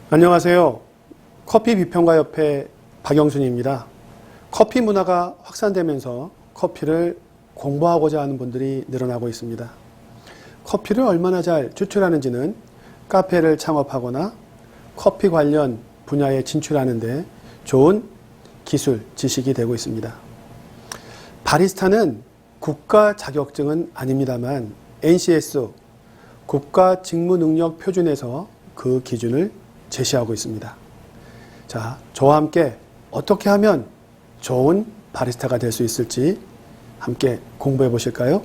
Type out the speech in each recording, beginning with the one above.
안녕하세요. 커피 비평가협회 박영순입니다. 커피 문화가 확산되면서 커피를 공부하고자 하는 분들이 늘어나고 있습니다. 커피를 얼마나 잘 추출하는지는 카페를 창업하거나 커피 관련 분야에 진출하는 데 좋은 기술, 지식이 되고 있습니다. 바리스타는 국가 자격증은 아닙니다만 NCS 국가 직무능력 표준에서 그 기준을 제시하고 있습니다. 자, 저와 함께 어떻게 하면 좋은 바리스타가 될 수 있을지 함께 공부해 보실까요?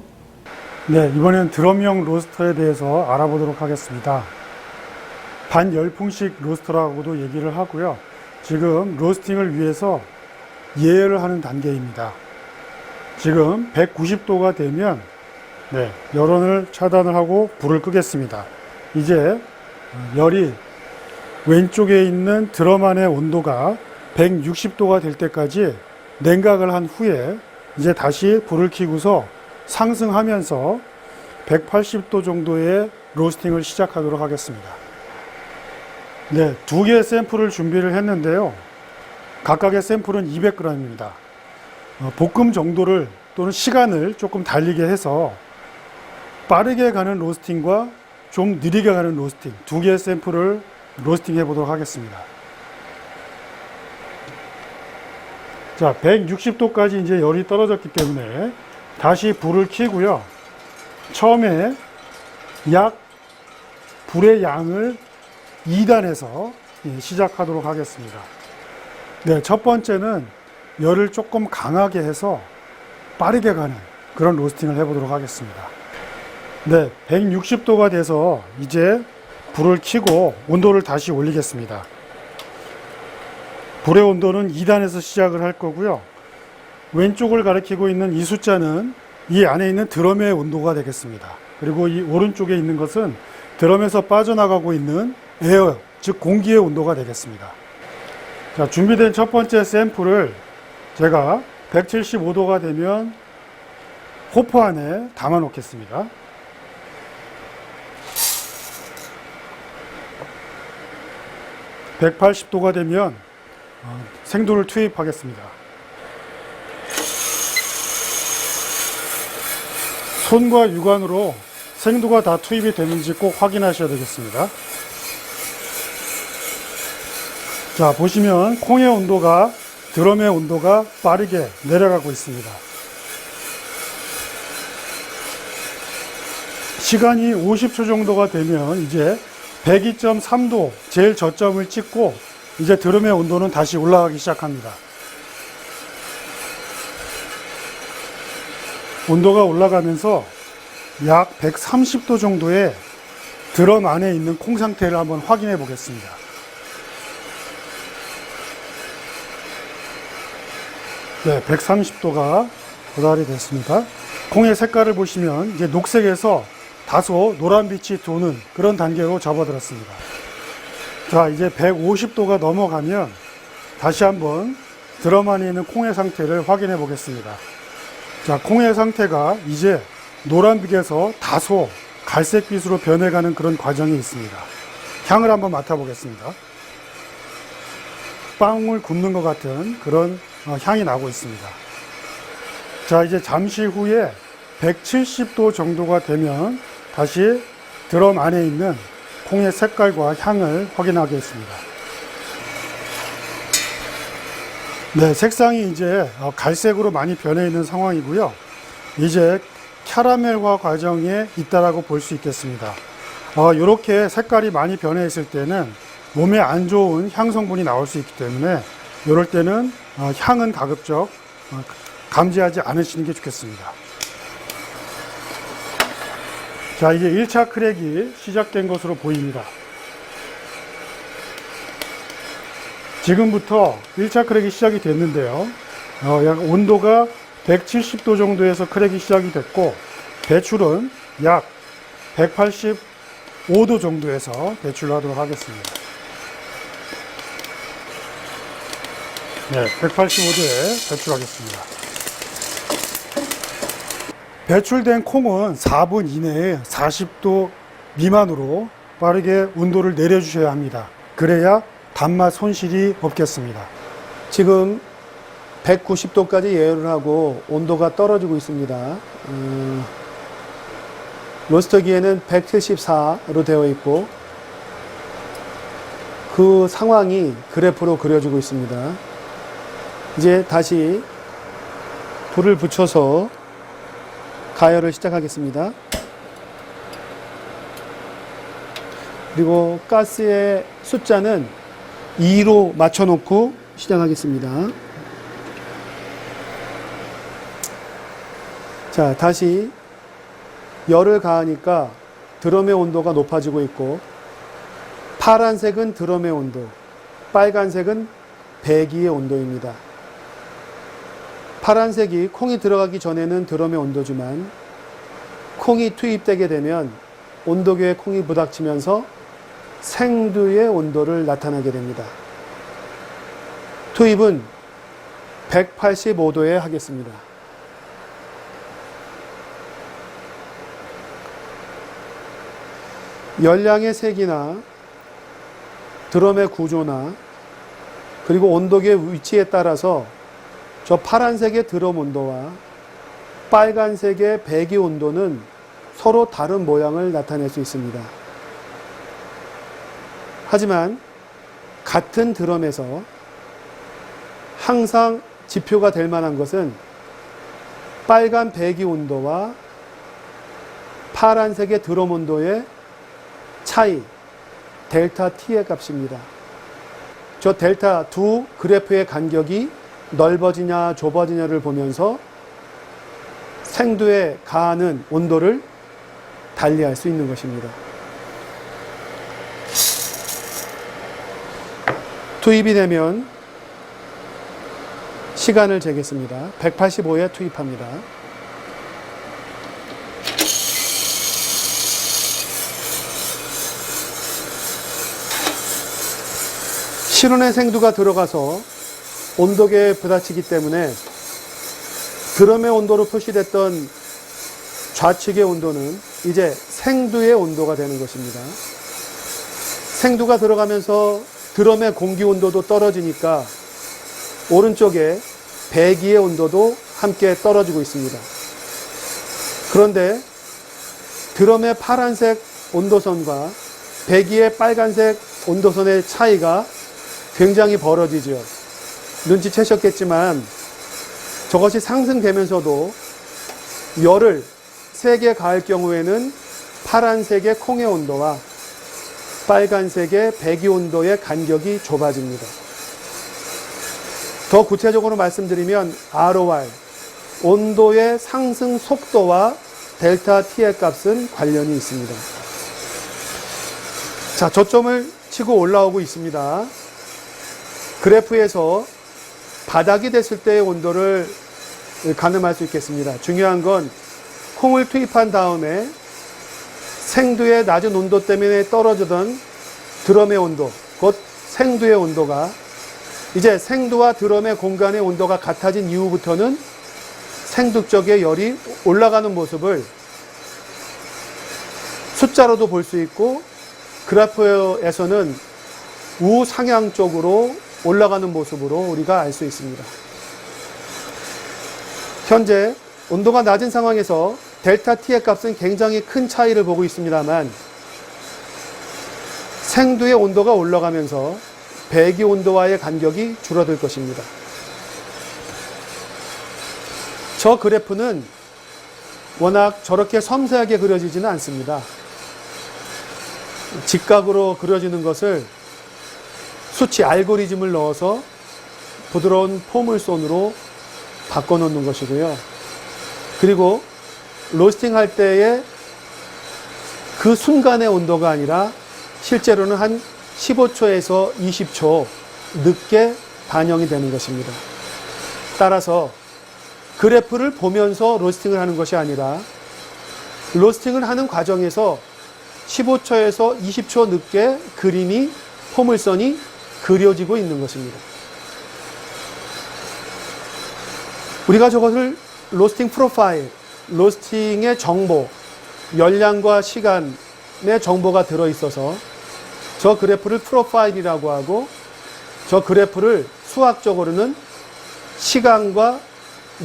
네, 이번엔 드럼형 로스터에 대해서 알아보도록 하겠습니다. 반열풍식 로스터라고도 얘기를 하고요. 지금 로스팅을 위해서 예열을 하는 단계입니다. 지금 190도가 되면 열원을 차단을 하고 불을 끄겠습니다. 이제 열이 왼쪽에 있는 드럼 안의 온도가 160도가 될 때까지 냉각을 한 후에 이제 다시 불을 켜고서 상승하면서 180도 정도의 로스팅을 시작하도록 하겠습니다. 네, 두 개의 샘플을 준비를 했는데요. 각각의 샘플은 200g입니다. 볶음 정도를 또는 시간을 조금 달리게 해서 빠르게 가는 로스팅과 좀 느리게 가는 로스팅, 두 개의 샘플을 로스팅 해 보도록 하겠습니다. 자, 160도까지 이제 열이 떨어졌기 때문에 다시 불을 켜고요. 처음에 약 불의 양을 2단에서 시작하도록 하겠습니다. 네, 첫 번째는 열을 조금 강하게 해서 빠르게 가는 그런 로스팅을 해 보도록 하겠습니다. 네, 160도가 돼서 이제 불을 켜고 온도를 다시 올리겠습니다. 불의 온도는 2단에서 시작을 할 거고요. 왼쪽을 가리키고 있는 이 숫자는 이 안에 있는 드럼의 온도가 되겠습니다. 그리고 이 오른쪽에 있는 것은 드럼에서 빠져나가고 있는 에어, 즉 공기의 온도가 되겠습니다. 자, 준비된 첫 번째 샘플을 제가 175도가 되면 호프 안에 담아 놓겠습니다. 180도가 되면 생도를 투입하겠습니다. 손과 육안으로 생도가 다 투입이 되는지 꼭 확인하셔야 되겠습니다. 자, 보시면 콩의 온도가, 드럼의 온도가 빠르게 내려가고 있습니다. 시간이 50초 정도가 되면 이제 102.3도 제일 저점을 찍고 이제 드럼의 온도는 다시 올라가기 시작합니다. 온도가 올라가면서 약 130도 정도의 드럼 안에 있는 콩 상태를 한번 확인해 보겠습니다. 네, 130도가 도달이 됐습니다. 콩의 색깔을 보시면 이제 녹색에서 다소 노란빛이 도는 그런 단계로 접어들었습니다. 자, 이제 150도가 넘어가면 다시 한번 드럼 안에 있는 콩의 상태를 확인해 보겠습니다. 자, 콩의 상태가 이제 노란빛에서 다소 갈색빛으로 변해가는 그런 과정이 있습니다. 향을 한번 맡아보겠습니다. 빵을 굽는 것 같은 그런 향이 나고 있습니다. 자, 이제 잠시 후에 170도 정도가 되면 다시 드럼 안에 있는 콩의 색깔과 향을 확인하겠습니다. 네, 색상이 이제 갈색으로 많이 변해 있는 상황이고요. 이제 캐러멜화 과정에 있다라고 볼 수 있겠습니다. 이렇게 색깔이 많이 변해 있을 때는 몸에 안 좋은 향 성분이 나올 수 있기 때문에 이럴 때는 향은 가급적 감지하지 않으시는 게 좋겠습니다. 자, 이제 1차 크랙이 시작된 것으로 보입니다. 지금부터 1차 크랙이 시작이 됐는데요. 약 온도가 170도 정도에서 크랙이 시작이 됐고, 배출은 약 185도 정도에서 배출을 하도록 하겠습니다. 네, 185도에 배출하겠습니다. 배출된 콩은 4분 이내에 40도 미만으로 빠르게 온도를 내려주셔야 합니다. 그래야 단맛 손실이 없겠습니다. 지금 190도까지 예열을 하고 온도가 떨어지고 있습니다. 로스터기에는 174로 되어 있고 그 상황이 그래프로 그려지고 있습니다. 이제 다시 불을 붙여서 가열을 시작하겠습니다. 그리고 가스의 숫자는 2로 맞춰놓고 시작하겠습니다. 자, 다시 열을 가하니까 드럼의 온도가 높아지고 있고 파란색은 드럼의 온도, 빨간색은 배기의 온도입니다. 파란색이 콩이 들어가기 전에는 드럼의 온도지만 콩이 투입되게 되면 온도계에 콩이 부닥치면서 생두의 온도를 나타나게 됩니다. 투입은 185도에 하겠습니다. 열량의 색이나 드럼의 구조나 그리고 온도계 위치에 따라서 저 파란색의 드럼 온도와 빨간색의 배기 온도는 서로 다른 모양을 나타낼 수 있습니다. 하지만 같은 드럼에서 항상 지표가 될 만한 것은 빨간 배기 온도와 파란색의 드럼 온도의 차이, 델타 T의 값입니다. 저 델타 두 그래프의 간격이 넓어지냐 좁아지냐를 보면서 생두에 가하는 온도를 달리할 수 있는 것입니다. 투입이 되면 시간을 재겠습니다. 185에 투입합니다. 실온의 생두가 들어가서 온도계에 부딪히기 때문에 드럼의 온도로 표시됐던 좌측의 온도는 이제 생두의 온도가 되는 것입니다. 생두가 들어가면서 드럼의 공기 온도도 떨어지니까 오른쪽에 배기의 온도도 함께 떨어지고 있습니다. 그런데 드럼의 파란색 온도선과 배기의 빨간색 온도선의 차이가 굉장히 벌어지죠. 눈치채셨겠지만 저것이 상승되면서도 열을 세게 가할 경우에는 파란색의 콩의 온도와 빨간색의 배기 온도의 간격이 좁아집니다. 더 구체적으로 말씀드리면 ROR, 온도의 상승 속도와 델타 T의 값은 관련이 있습니다. 자, 저점을 치고 올라오고 있습니다. 그래프에서 바닥이 됐을 때의 온도를 가늠할 수 있겠습니다. 중요한 건 콩을 투입한 다음에 생두의 낮은 온도 때문에 떨어지던 드럼의 온도, 곧 생두의 온도가 이제 생두와 드럼의 공간의 온도가 같아진 이후부터는 생두 쪽의 열이 올라가는 모습을 숫자로도 볼 수 있고 그래프에서는 우상향 쪽으로 올라가는 모습으로 우리가 알 수 있습니다. 현재 온도가 낮은 상황에서 델타 T의 값은 굉장히 큰 차이를 보고 있습니다만 생두의 온도가 올라가면서 배기 온도와의 간격이 줄어들 것입니다. 저 그래프는 워낙 저렇게 섬세하게 그려지지는 않습니다. 직각으로 그려지는 것을 수치 알고리즘을 넣어서 부드러운 포물선으로 바꿔놓는 것이고요. 그리고 로스팅 할 때의 그 순간의 온도가 아니라 실제로는 한 15초에서 20초 늦게 반영이 되는 것입니다. 따라서 그래프를 보면서 로스팅을 하는 것이 아니라 로스팅을 하는 과정에서 15초에서 20초 늦게 그림이, 포물선이 그려지고 있는 것입니다. 우리가 저것을 로스팅 프로파일, 로스팅의 정보, 열량과 시간의 정보가 들어있어서 저 그래프를 프로파일이라고 하고, 저 그래프를 수학적으로는 시간과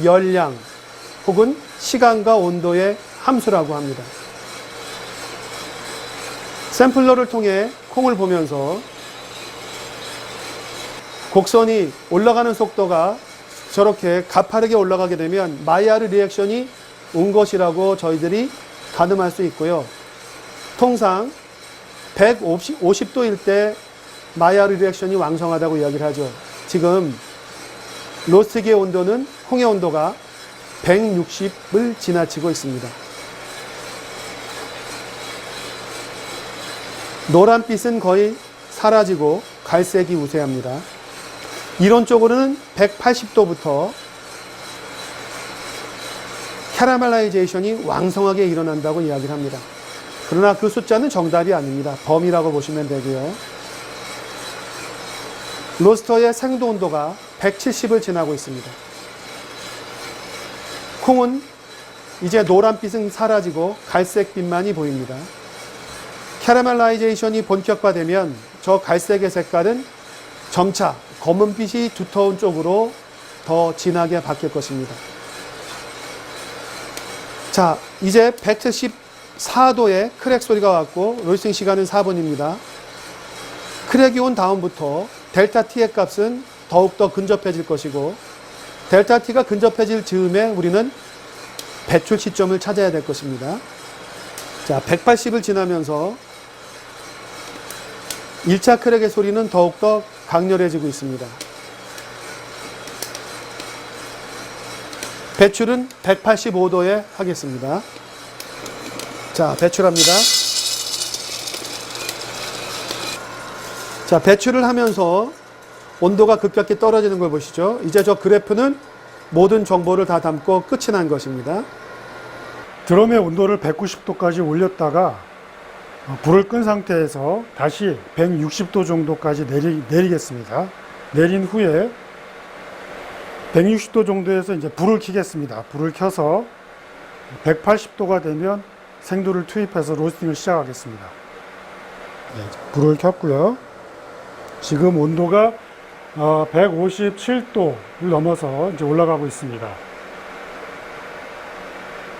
열량 혹은 시간과 온도의 함수라고 합니다. 샘플러를 통해 콩을 보면서 곡선이 올라가는 속도가 저렇게 가파르게 올라가게 되면 마이야르 리액션이 온 것이라고 저희들이 가늠할 수 있고요. 통상 150도일 때 마이야르 리액션이 왕성하다고 이야기를 하죠. 지금 로스틱의 온도는, 콩의 온도가 160을 지나치고 있습니다. 노란빛은 거의 사라지고 갈색이 우세합니다. 이론적으로는 180도부터 캐러멜라이제이션이 왕성하게 일어난다고 이야기를 합니다. 그러나 그 숫자는 정답이 아닙니다. 범위라고 보시면 되고요. 로스터의 생도 온도가 170을 지나고 있습니다. 콩은 이제 노란빛은 사라지고 갈색빛만이 보입니다. 캐러멜라이제이션이 본격화되면 저 갈색의 색깔은 점차 검은빛이 두터운 쪽으로 더 진하게 바뀔 것입니다. 자, 이제 174도의 크랙 소리가 왔고 로스팅 시간은 4분입니다. 크랙이 온 다음부터 델타 T의 값은 더욱더 근접해질 것이고, 델타 T가 근접해질 즈음에 우리는 배출 시점을 찾아야 될 것입니다. 자, 180을 지나면서 1차 크랙의 소리는 더욱더 강렬해지고 있습니다. 배출은 185도에 하겠습니다. 자, 배출합니다. 자, 배출을 하면서 온도가 급격히 떨어지는 걸 보시죠. 이제 저 그래프는 모든 정보를 다 담고 끝이 난 것입니다. 드럼의 온도를 190도까지 올렸다가 불을 끈 상태에서 다시 160도 정도까지 내리겠습니다. 내린 후에 160도 정도에서 이제 불을 켜겠습니다. 불을 켜서 180도가 되면 생도를 투입해서 로스팅을 시작하겠습니다. 네, 불을 켰고요. 지금 온도가 157도를 넘어서 이제 올라가고 있습니다.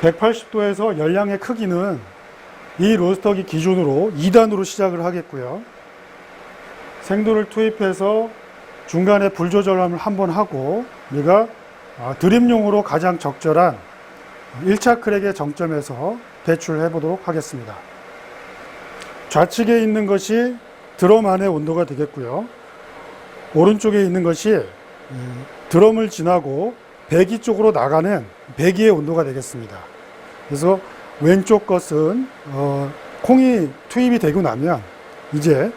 180도에서 열량의 크기는 이 로스터기 기준으로 2단으로 시작을 하겠고요. 생도를 투입해서 중간에 불 조절함을 한번 하고, 우리가 드림용으로 가장 적절한 1차 크랙의 정점에서 배출해 보도록 하겠습니다. 좌측에 있는 것이 드럼 안의 온도가 되겠고요. 오른쪽에 있는 것이 드럼을 지나고 배기 쪽으로 나가는 배기의 온도가 되겠습니다. 그래서 왼쪽 것은 콩이 투입이 되고 나면 이제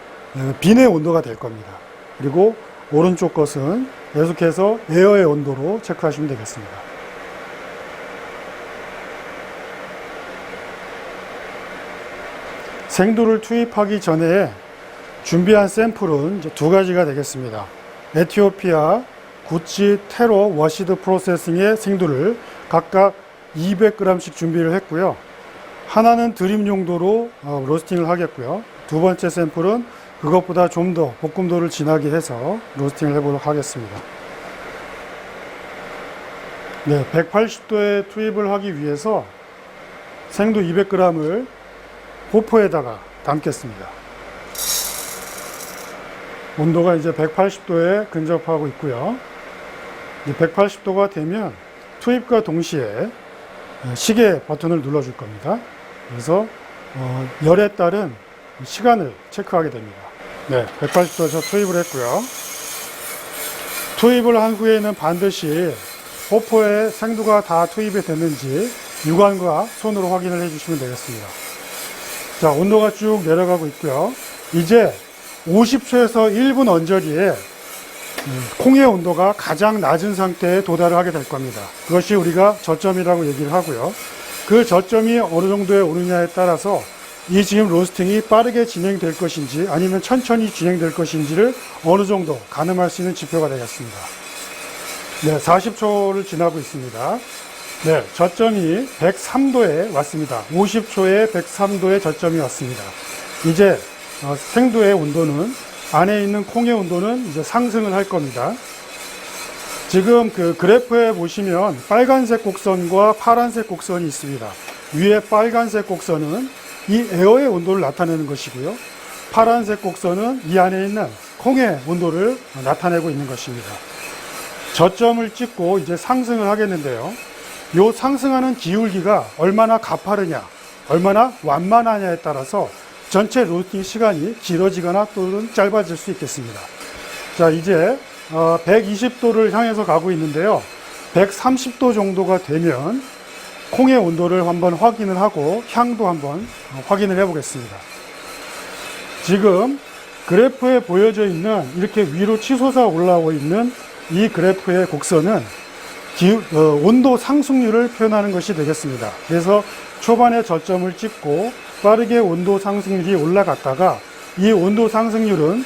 빈의 온도가 될 겁니다. 그리고 오른쪽 것은 계속해서 에어의 온도로 체크하시면 되겠습니다. 생도를 투입하기 전에 준비한 샘플은 이제 두 가지가 되겠습니다. 에티오피아 구치 테로 워시드 프로세싱의 생도를 각각 200g씩 준비를 했고요. 하나는 드림 용도로 로스팅을 하겠고요. 두 번째 샘플은 그것보다 좀 더 볶음도를 진하게 해서 로스팅을 해보도록 하겠습니다. 네, 180도에 투입을 하기 위해서 생도 200g을 호포에다가 담겠습니다. 온도가 이제 180도에 근접하고 있고요. 180도가 되면 투입과 동시에 시계 버튼을 눌러줄 겁니다. 그래서 열에 따른 시간을 체크하게 됩니다. 네, 180도에서 투입을 했고요. 투입을 한 후에는 반드시 호포에 생두가 다 투입이 됐는지 육안과 손으로 확인을 해주시면 되겠습니다. 자, 온도가 쭉 내려가고 있고요. 이제 50초에서 1분 언저리에 콩의 온도가 가장 낮은 상태에 도달을 하게 될 겁니다. 그것이 우리가 저점이라고 얘기를 하고요. 그 저점이 어느 정도에 오느냐에 따라서 이 지금 로스팅이 빠르게 진행될 것인지 아니면 천천히 진행될 것인지를 어느 정도 가늠할 수 있는 지표가 되겠습니다. 네, 40초를 지나고 있습니다. 네, 저점이 103도에 왔습니다. 50초에 103도의 저점이 왔습니다. 이제 생두의 온도는, 안에 있는 콩의 온도는 이제 상승을 할 겁니다. 지금 그 그래프에 보시면 빨간색 곡선과 파란색 곡선이 있습니다. 위에 빨간색 곡선은 이 에어의 온도를 나타내는 것이고요. 파란색 곡선은 이 안에 있는 콩의 온도를 나타내고 있는 것입니다. 저점을 찍고 이제 상승을 하겠는데요. 이 상승하는 기울기가 얼마나 가파르냐, 얼마나 완만하냐에 따라서 전체 로스팅 시간이 길어지거나 또는 짧아질 수 있겠습니다. 자, 이제 120도를 향해서 가고 있는데요. 130도 정도가 되면 콩의 온도를 한번 확인을 하고 향도 한번 확인을 해 보겠습니다. 지금 그래프에 보여져 있는 이렇게 위로 치솟아 올라오고 있는 이 그래프의 곡선은 온도 상승률을 표현하는 것이 되겠습니다. 그래서 초반에 저점을 찍고 빠르게 온도 상승률이 올라갔다가 이 온도 상승률은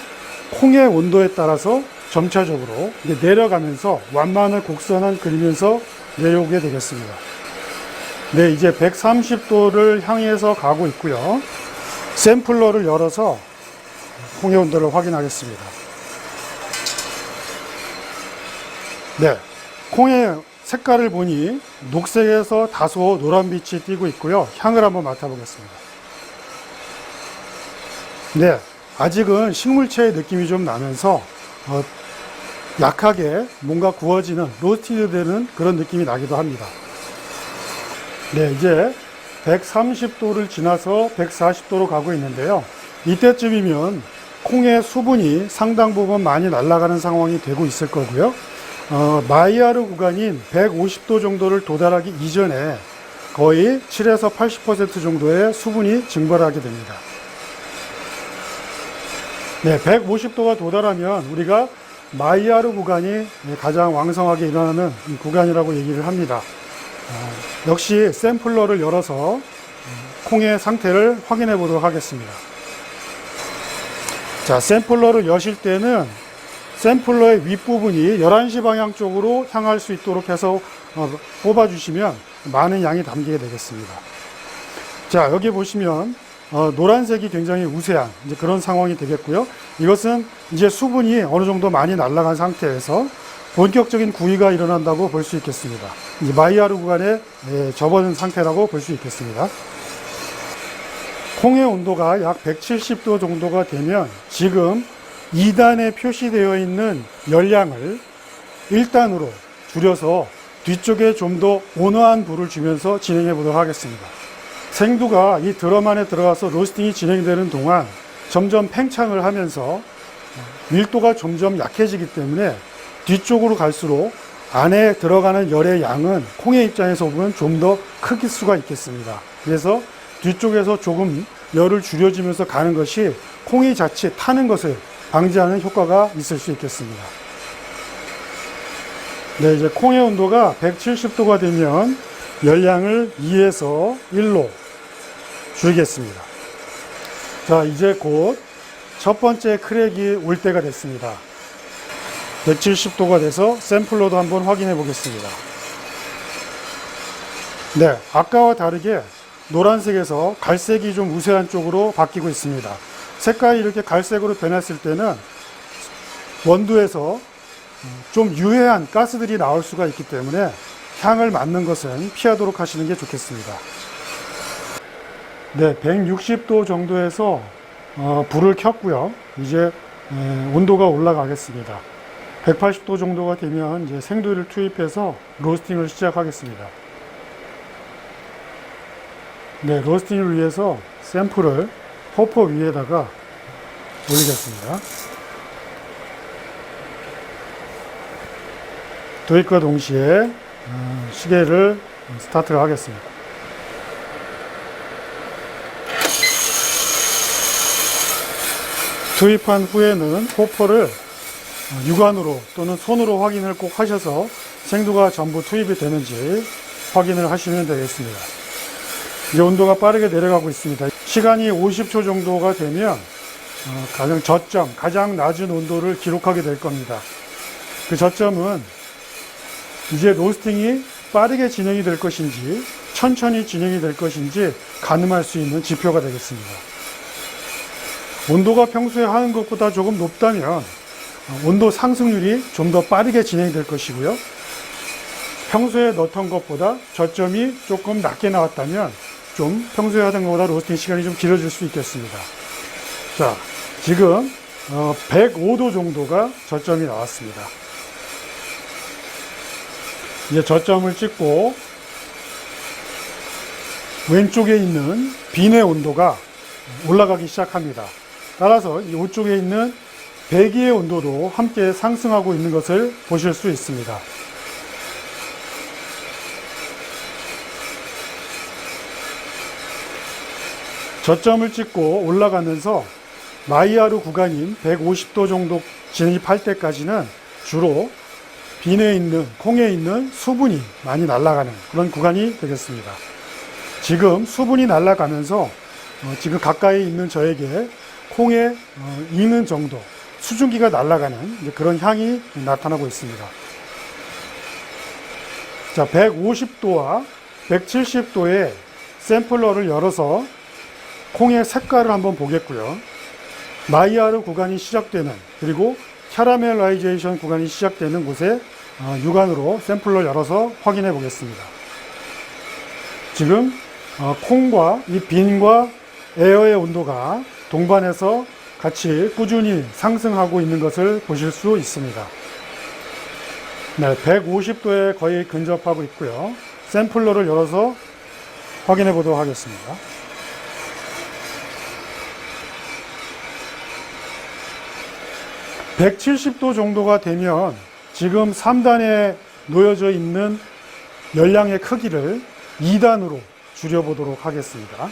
콩의 온도에 따라서 점차적으로 내려가면서 완만한 곡선을 그리면서 내려오게 되겠습니다. 네, 이제 130도를 향해서 가고 있고요. 샘플러를 열어서 콩의 온도를 확인하겠습니다. 네, 콩의 색깔을 보니 녹색에서 다소 노란빛이 띄고 있고요. 향을 한번 맡아보겠습니다. 네, 아직은 식물체의 느낌이 좀 나면서 약하게 뭔가 구워지는, 로스팅이 되는 그런 느낌이 나기도 합니다. 네, 이제 130도를 지나서 140도로 가고 있는데요. 이때쯤이면 콩의 수분이 상당 부분 많이 날아가는 상황이 되고 있을 거고요. 마이야르 구간인 150도 정도를 도달하기 이전에 거의 7에서 80% 정도의 수분이 증발하게 됩니다. 네, 150도가 도달하면 우리가 마이야르 구간이 가장 왕성하게 일어나는 구간이라고 얘기를 합니다. 역시 샘플러를 열어서 콩의 상태를 확인해 보도록 하겠습니다. 자, 샘플러를 여실 때는 샘플러의 윗부분이 11시 방향 쪽으로 향할 수 있도록 해서 뽑아주시면 많은 양이 담기게 되겠습니다. 자, 여기 보시면 노란색이 굉장히 우세한 이제 그런 상황이 되겠고요. 이것은 이제 수분이 어느 정도 많이 날아간 상태에서 본격적인 구이가 일어난다고 볼 수 있겠습니다. 이제 마이야르 구간에 접어든 상태라고 볼 수 있겠습니다. 콩의 온도가 약 170도 정도가 되면 지금 2단에 표시되어 있는 열량을 1단으로 줄여서 뒤쪽에 좀 더 온화한 불을 주면서 진행해 보도록 하겠습니다. 생두가 이 드럼 안에 들어가서 로스팅이 진행되는 동안 점점 팽창을 하면서 밀도가 점점 약해지기 때문에 뒤쪽으로 갈수록 안에 들어가는 열의 양은 콩의 입장에서 보면 좀 더 크길 수가 있겠습니다. 그래서 뒤쪽에서 조금 열을 줄여주면서 가는 것이 콩이 자칫 타는 것을 방지하는 효과가 있을 수 있겠습니다. 네, 이제 콩의 온도가 170도가 되면 열량을 2에서 1로 줄이겠습니다. 자, 이제 곧 첫 번째 크랙이 올 때가 됐습니다. 170도가 돼서 샘플러도 한번 확인해 보겠습니다. 네, 아까와 다르게 노란색에서 갈색이 좀 우세한 쪽으로 바뀌고 있습니다. 색깔이 이렇게 갈색으로 변했을 때는 원두에서 좀 유해한 가스들이 나올 수가 있기 때문에 향을 맡는 것은 피하도록 하시는 게 좋겠습니다. 네, 160도 정도에서 불을 켰고요. 이제 온도가 올라가겠습니다. 180도 정도가 되면 이제 생두를 투입해서 로스팅을 시작하겠습니다. 네, 로스팅을 위해서 샘플을 호퍼 위에다가 올리겠습니다. 도입과 동시에 시계를 스타트를 하겠습니다. 투입한 후에는 호퍼를 육안으로 또는 손으로 확인을 꼭 하셔서 생두가 전부 투입이 되는지 확인을 하시면 되겠습니다. 이제 온도가 빠르게 내려가고 있습니다. 시간이 50초 정도가 되면 가장 저점, 가장 낮은 온도를 기록하게 될 겁니다. 그 저점은 이제 로스팅이 빠르게 진행이 될 것인지 천천히 진행이 될 것인지 가늠할 수 있는 지표가 되겠습니다. 온도가 평소에 하는 것보다 조금 높다면 온도 상승률이 좀 더 빠르게 진행될 것이고요. 평소에 넣던 것보다 저점이 조금 낮게 나왔다면 좀 평소에 하던 것보다 로스팅 시간이 좀 길어질 수 있겠습니다. 자, 지금 105도 정도가 저점이 나왔습니다. 이제 저점을 찍고 왼쪽에 있는 빈의 온도가 올라가기 시작합니다. 따라서 이쪽에 있는 배기의 온도도 함께 상승하고 있는 것을 보실 수 있습니다. 저점을 찍고 올라가면서 마이야르 구간인 150도 정도 진입할 때까지는 주로 빈에 있는, 콩에 있는 수분이 많이 날아가는 그런 구간이 되겠습니다. 지금 수분이 날아가면서 지금 가까이 있는 저에게 콩에 익는 정도, 수증기가 날아가는 그런 향이 나타나고 있습니다. 자, 150도와 170도의 샘플러를 열어서 콩의 색깔을 한번 보겠고요. 마이야르 구간이 시작되는, 그리고 캐러멜라이제이션 구간이 시작되는 곳에 육안으로 샘플러를 열어서 확인해 보겠습니다. 지금 콩과 이 빈과 에어의 온도가 동반해서 같이 꾸준히 상승하고 있는 것을 보실 수 있습니다. 네, 150도에 거의 근접하고 있고요. 샘플러를 열어서 확인해 보도록 하겠습니다. (170도) 정도가 되면 지금 3단에 놓여져 있는 열량의 크기를 2단으로 줄여보도록 하겠습니다.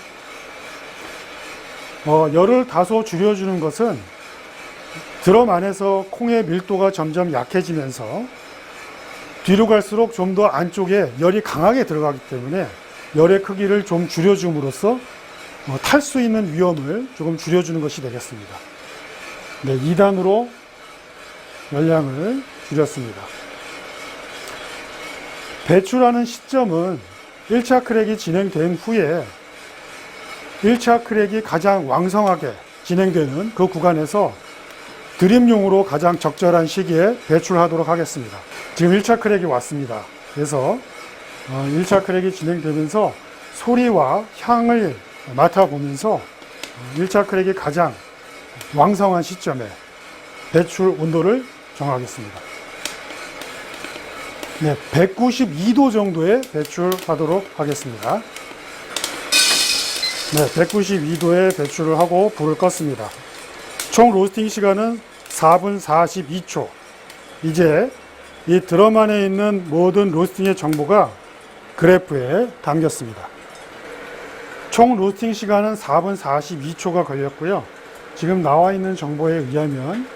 열을 다소 줄여주는 것은 드럼 안에서 콩의 밀도가 점점 약해지면서 뒤로 갈수록 좀 더 안쪽에 열이 강하게 들어가기 때문에 열의 크기를 좀 줄여줌으로써 탈 수 있는 위험을 조금 줄여주는 것이 되겠습니다. 네, 2단으로 열량을 줄였습니다. 배출하는 시점은 1차 크랙이 진행된 후에 1차 크랙이 가장 왕성하게 진행되는 그 구간에서 드림용으로 가장 적절한 시기에 배출하도록 하겠습니다. 지금 1차 크랙이 왔습니다. 그래서 1차 크랙이 진행되면서 소리와 향을 맡아보면서 1차 크랙이 가장 왕성한 시점에 배출 온도를 정하겠습니다. 네, 192도 정도에 배출하도록 하겠습니다. 네, 192도에 배출을 하고 불을 껐습니다. 총 로스팅 시간은 4분 42초. 이제 이 드럼 안에 있는 모든 로스팅의 정보가 그래프에 담겼습니다. 총 로스팅 시간은 4분 42초가 걸렸고요. 지금 나와 있는 정보에 의하면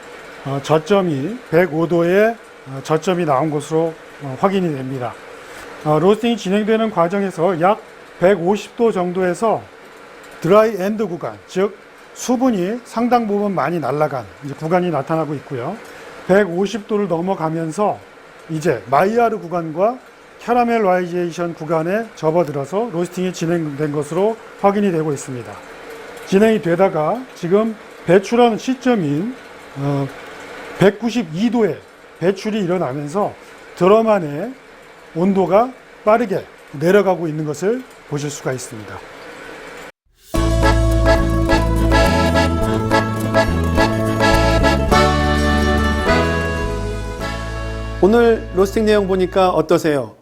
저점이 105도에 저점이 나온 것으로 확인이 됩니다. 로스팅이 진행되는 과정에서 약 150도 정도에서 드라이 엔드 구간, 즉 수분이 상당 부분 많이 날아간 구간이 나타나고 있고요. 150도를 넘어가면서 이제 마이야르 구간과 캐러멜라이제이션 구간에 접어들어서 로스팅이 진행된 것으로 확인이 되고 있습니다. 진행이 되다가 지금 배출하는 시점인 192도에 배출이 일어나면서 드럼 안에 온도가 빠르게 내려가고 있는 것을 보실 수가 있습니다. 오늘 로스팅 내용 보니까 어떠세요?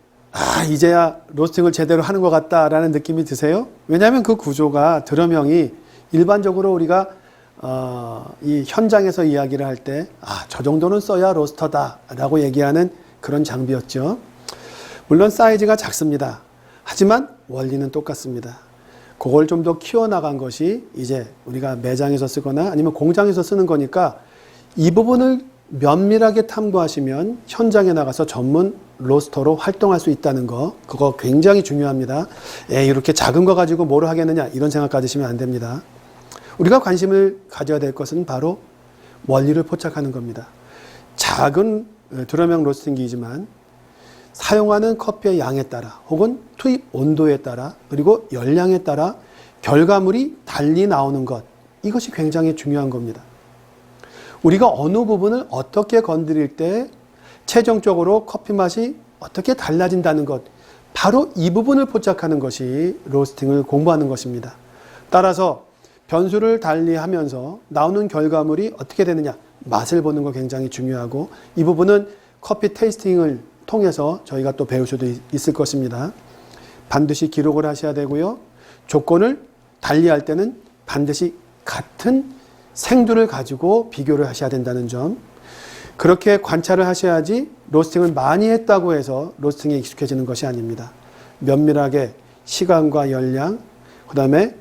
이제야 로스팅을 제대로 하는 것 같다라는 느낌이 드세요? 왜냐하면 그 구조가 드럼형이 일반적으로 우리가 이 현장에서 이야기를 할 때 저 정도는 써야 로스터다 라고 얘기하는 그런 장비였죠. 물론 사이즈가 작습니다. 하지만 원리는 똑같습니다. 그걸 좀 더 키워나간 것이 이제 우리가 매장에서 쓰거나 아니면 공장에서 쓰는 거니까 이 부분을 면밀하게 탐구하시면 현장에 나가서 전문 로스터로 활동할 수 있다는 거, 그거 굉장히 중요합니다. 이렇게 작은 거 가지고 뭘 하겠느냐 이런 생각 가지시면 안 됩니다. 우리가 관심을 가져야 될 것은 바로 원리를 포착하는 겁니다. 작은 드럼형 로스팅기이지만 사용하는 커피의 양에 따라 혹은 투입 온도에 따라 그리고 열량에 따라 결과물이 달리 나오는 것, 이것이 굉장히 중요한 겁니다. 우리가 어느 부분을 어떻게 건드릴 때 최종적으로 커피 맛이 어떻게 달라진다는 것, 바로 이 부분을 포착하는 것이 로스팅을 공부하는 것입니다. 따라서 변수를 달리하면서 나오는 결과물이 어떻게 되느냐, 맛을 보는 거 굉장히 중요하고, 이 부분은 커피 테이스팅을 통해서 저희가 또 배울 수도 있을 것입니다. 반드시 기록을 하셔야 되고요. 조건을 달리할 때는 반드시 같은 생두를 가지고 비교를 하셔야 된다는 점, 그렇게 관찰을 하셔야지 로스팅을 많이 했다고 해서 로스팅에 익숙해지는 것이 아닙니다. 면밀하게 시간과 열량, 그 다음에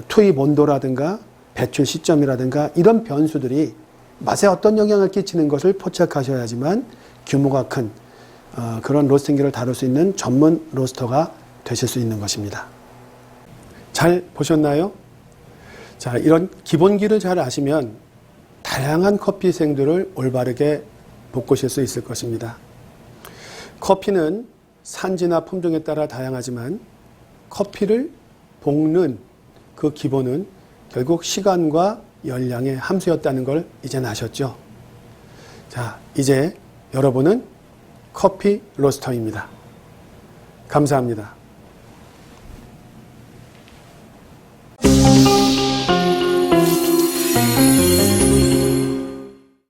투입 온도라든가 배출 시점이라든가 이런 변수들이 맛에 어떤 영향을 끼치는 것을 포착하셔야지만 규모가 큰 그런 로스팅기를 다룰 수 있는 전문 로스터가 되실 수 있는 것입니다. 잘 보셨나요? 자, 이런 기본기를 잘 아시면 다양한 커피 생두를 올바르게 볶으실 수 있을 것입니다. 커피는 산지나 품종에 따라 다양하지만 커피를 볶는 그 기본은 결국 시간과 열량의 함수였다는 걸 이제 아셨죠? 자, 이제 여러분은 커피 로스터입니다. 감사합니다.